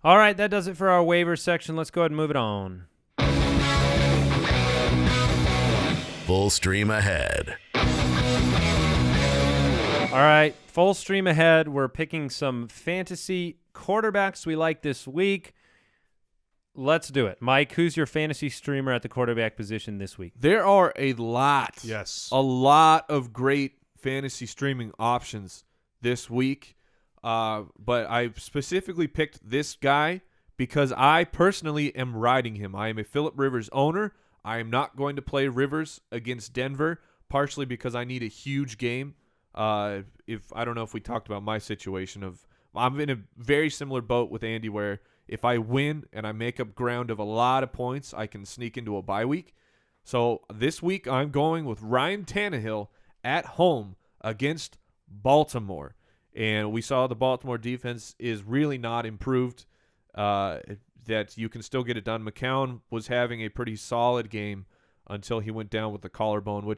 All right, that does it for our waiver section. Let's go ahead and move it on. Full stream ahead. All right, full stream ahead. We're picking some fantasy quarterbacks we like this week. Let's do it. Mike, who's your fantasy streamer at the quarterback position this week? There are a lot. Yes. A lot of great fantasy streaming options this week. But I specifically picked this guy because I personally am riding him. I am a Phillip Rivers owner. I am not going to play Rivers against Denver, partially because I need a huge game. If I don't know if we talked about my situation of I'm in a very similar boat with Andy where if I win and I make up ground of a lot of points, I can sneak into a bye week. So this week I'm going with Ryan Tannehill at home against Baltimore. And we saw the Baltimore defense is really not improved, that you can still get it done. McCown was having a pretty solid game until he went down with the collarbone,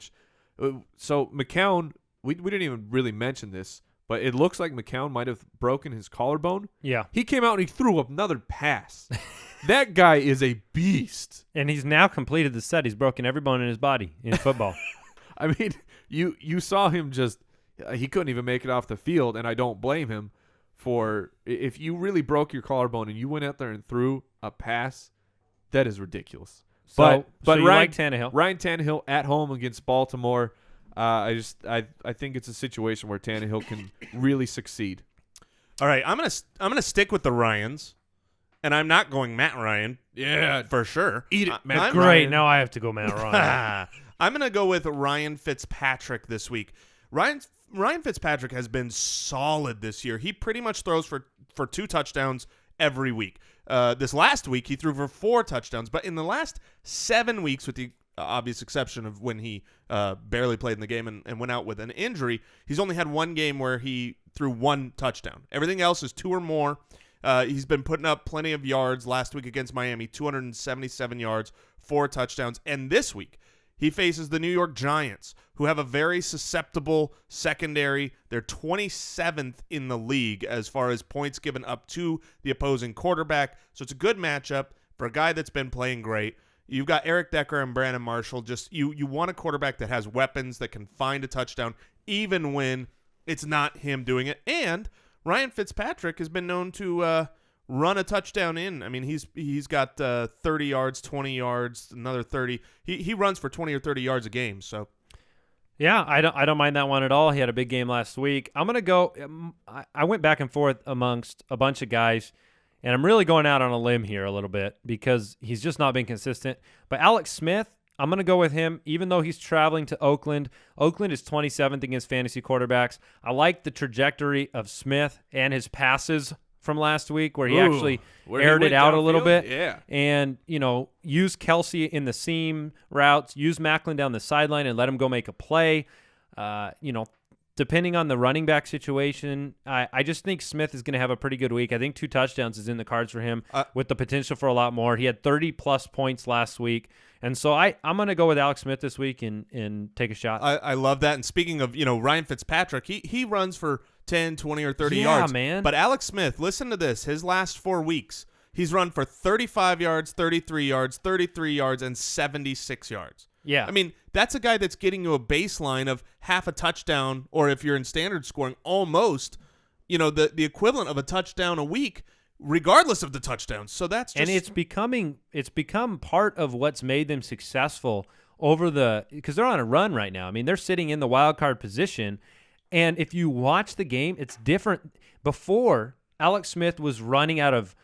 so McCown, we didn't even really mention this, but it looks like McCown might have broken his collarbone. Yeah. He came out and he threw up another pass. That guy is a beast. And he's now completed the set. He's broken every bone in his body in football. I mean, you saw him just he couldn't even make it off the field, and I don't blame him for if you really broke your collarbone and you went out there and threw a pass, that is ridiculous. So But you Ryan, like Tannehill. Ryan Tannehill at home against Baltimore. I think it's a situation where Tannehill can really succeed. All right, I'm gonna stick with the Ryans, and I'm not going Matt Ryan. Yeah, For sure. Eat it, Matt. I'm Great. Ryan. Now I have to go Matt Ryan. I'm going to go with Ryan Fitzpatrick this week. Ryan Fitzpatrick has been solid this year. He pretty much throws for 2 touchdowns every week. This last week, he threw for 4 touchdowns. But in the last 7 weeks, with the obvious exception of when he barely played in the game and went out with an injury, he's only had 1 game where he threw 1 touchdown. Everything else is 2 or more. He's been putting up plenty of yards. Last week against Miami, 277 yards, 4 touchdowns. And this week, he faces the New York Giants, who have a very susceptible secondary. They're 27th in the league as far as points given up to the opposing quarterback. So it's a good matchup for a guy that's been playing great. You've got Eric Decker and Brandon Marshall. Just you want a quarterback that has weapons that can find a touchdown, even when it's not him doing it. And Ryan Fitzpatrick has been known to run a touchdown in. I mean, he's got 30 yards, 20 yards, another 30. He runs for 20 or 30 yards a game. So, yeah, I don't mind that one at all. He had a big game last week. I'm gonna go. I went back and forth amongst a bunch of guys, and I'm really going out on a limb here a little bit because he's just not been consistent. But Alex Smith, I'm going to go with him, even though he's traveling to Oakland. Oakland is 27th against fantasy quarterbacks. I like the trajectory of Smith and his passes from last week where he actually aired it out a little bit. Yeah. And, use Kelsey in the seam routes, use Macklin down the sideline and let him go make a play. Depending on the running back situation, I just think Smith is going to have a pretty good week. I think 2 touchdowns is in the cards for him with the potential for a lot more. He had 30-plus points last week. And so I'm going to go with Alex Smith this week and take a shot. I love that. And speaking of, Ryan Fitzpatrick, he runs for 10, 20, or 30 yards. Yeah, man. But Alex Smith, listen to this. His last 4 weeks, he's run for 35 yards, 33 yards, 33 yards, and 76 yards. Yeah. I mean, that's a guy that's getting you a baseline of half a touchdown, or if you're in standard scoring, almost, the equivalent of a touchdown a week, regardless of the touchdowns. So that's just... And it's become part of what's made them successful because they're on a run right now. I mean, they're sitting in the wild card position, and if you watch the game, it's different. Before, Alex Smith was running out of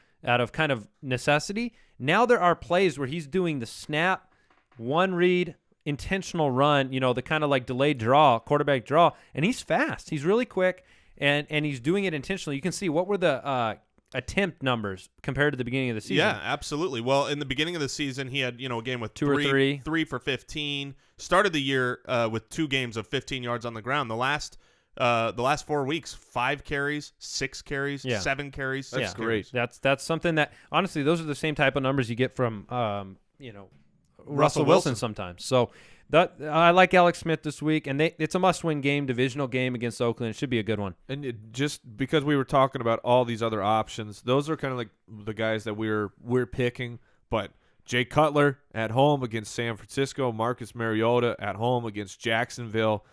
kind of necessity. Now there are plays where he's doing the snap, one read, intentional run, the kind of like delayed draw, quarterback draw, and he's fast. He's really quick, and he's doing it intentionally. You can see what were the attempt numbers compared to the beginning of the season. Yeah, absolutely. Well, in the beginning of the season, he had a game with 2 or 3. 3 for 15. Started the year with 2 games of 15 yards on the ground. The last 4 weeks, 5 carries, 6 carries, 7 carries. That's great. That's something that honestly, those are the same type of numbers you get from Russell Wilson sometimes. So I like Alex Smith this week, and it's a must-win game, divisional game against Oakland. It should be a good one. And just because we were talking about all these other options, those are kind of like the guys that we're picking. But Jay Cutler at home against San Francisco, Marcus Mariota at home against Jacksonville.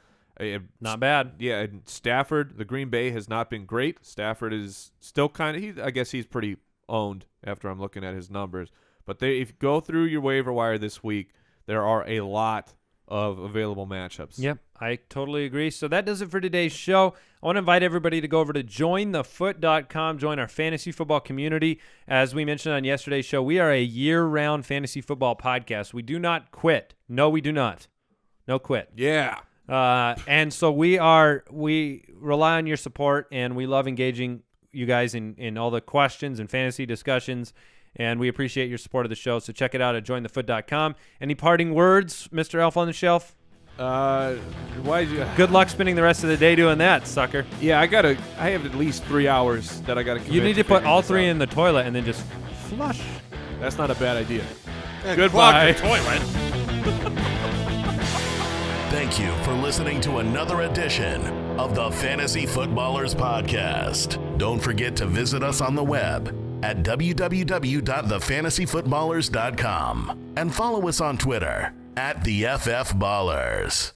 Not bad. Yeah, and Stafford, the Green Bay has not been great. Stafford is still I guess he's pretty owned after I'm looking at his numbers. But if you go through your waiver wire this week, there are a lot of available matchups. Yep, I totally agree. So that does it for today's show. I want to invite everybody to go over to jointhefoot.com, join our fantasy football community. As we mentioned on yesterday's show, we are a year-round fantasy football podcast. We do not quit. No, we do not. No quit. Yeah. And so we rely on your support, and we love engaging you guys in all the questions and fantasy discussions. And we appreciate your support of the show. So check it out at jointhefoot.com. Any parting words, Mr. Elf on the Shelf? Good luck spending the rest of the day doing that, sucker. Yeah, I have at least 3 hours that I got to commit. You need to put all three in the toilet and then just flush. That's not a bad idea. Goodbye. Toilet. Thank you for listening to another edition of the Fantasy Footballers Podcast. Don't forget to visit us on the web at www.thefantasyfootballers.com and follow us on Twitter @TheFFBallers.